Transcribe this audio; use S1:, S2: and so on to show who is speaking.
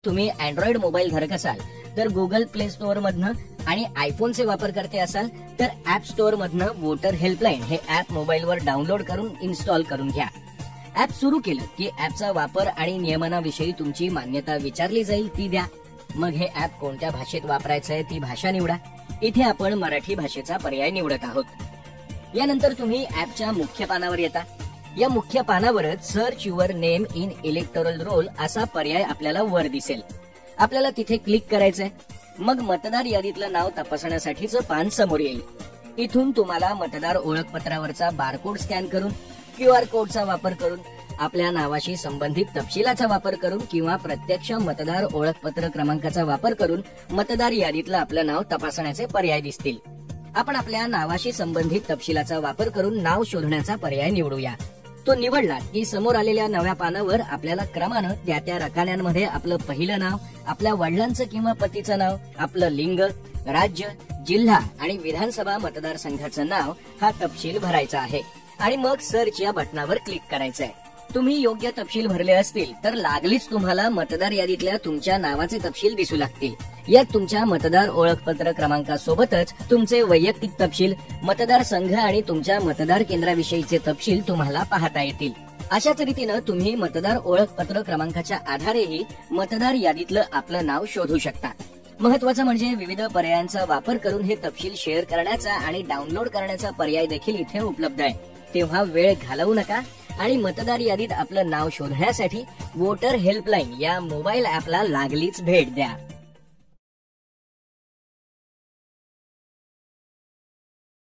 S1: तुम्ही Android mobile धारक असाल तर गुगल प्ले स्टोअर मधनं आणि आयफोनचे वापरकर्ते असाल तर ऍप स्टोअर मधनं वोटर हेल्पलाईन हे ऍप मोबाईलवर डाउनलोड करून इन्स्टॉल करून घ्या। ऍप सुरू केलं की ऍपचा वापर आणि नियमनाविषयी तुमची मान्यता विचारली जाईल, ती द्या। मग हे ऍप कोणत्या भाषेत वापरायचंय ती भाषा निवडा। इथे आपण मराठी भाषेचा पर्याय निवडत आहोत। यानंतर तुम्ही ऍपच्या मुख्य पानावर येता। या मुख्य पानावरच search your name in electoral roll असा पर्याय आपल्याला वर दिसेल। आपल्याला तिथे क्लिक करायचंय। मग मतदार यादीतलं नाव तपासण्यासाठीचं पान समोर येईल। इथून तुम्हाला मतदार ओळखपत्रावरचा बारकोड स्कॅन करून, QR कोडचा वापर करून, आपल्या नावाशी संबंधित तपशिलाचा वापर करून किंवा प्रत्यक्ष मतदार ओळखपत्र क्रमांकाचा वापर करून मतदार यादीतलं आपलं नाव तपासण्याचे पर्याय दिसतील। आपण आपल्या नावाशी संबंधित तपशिलाचा वापर करून नाव शोधण्याचा पर्याय निवडूया। तो निवडला की समोर आलेल्या नव्या पानावर आपल्याला क्रमानं त्या रकान्यांमध्ये आपलं पहिलं नाव, आपल्या वडिलांचं किंवा पतीचं नाव, आपलं लिंग, राज्य, जिल्हा आणि विधानसभा मतदारसंघाचं नाव हा तपशील भरायचा आहे आणि मग सर्च या बटनावर क्लिक करायचंय। तुम्ही योग्य तपशील भरले असतील तर लागलीच तुम्हाला मतदार यादीतल्या तुमच्या नावाचे तपशील दिसू लागतील। यात तुमच्या मतदार ओळखपत्र क्रमांकासोबतच तुमचे वैयक्तिक तपशील, मतदारसंघ आणि तुमच्या मतदार केंद्राविषयीचे तपशील तुम्हाला पाहता येतील। अशाच रीतीनं तुम्ही मतदार ओळखपत्र क्रमांकाच्या आधारेही मतदार यादीतलं आपलं नाव शोधू शकता। महत्वाचं म्हणजे विविध पर्यायांचा वापर करून हे तपशील शेअर करण्याचा आणि डाउनलोड करण्याचा पर्याय देखील इथे उपलब्ध आहे। तेव्हा वेळ घालवू नका आणि मतदार यादीत आपलं नाव शोधण्यासाठी वोटर हेल्पलाईन या मोबाईल ऍपला लागलीच भेट द्या।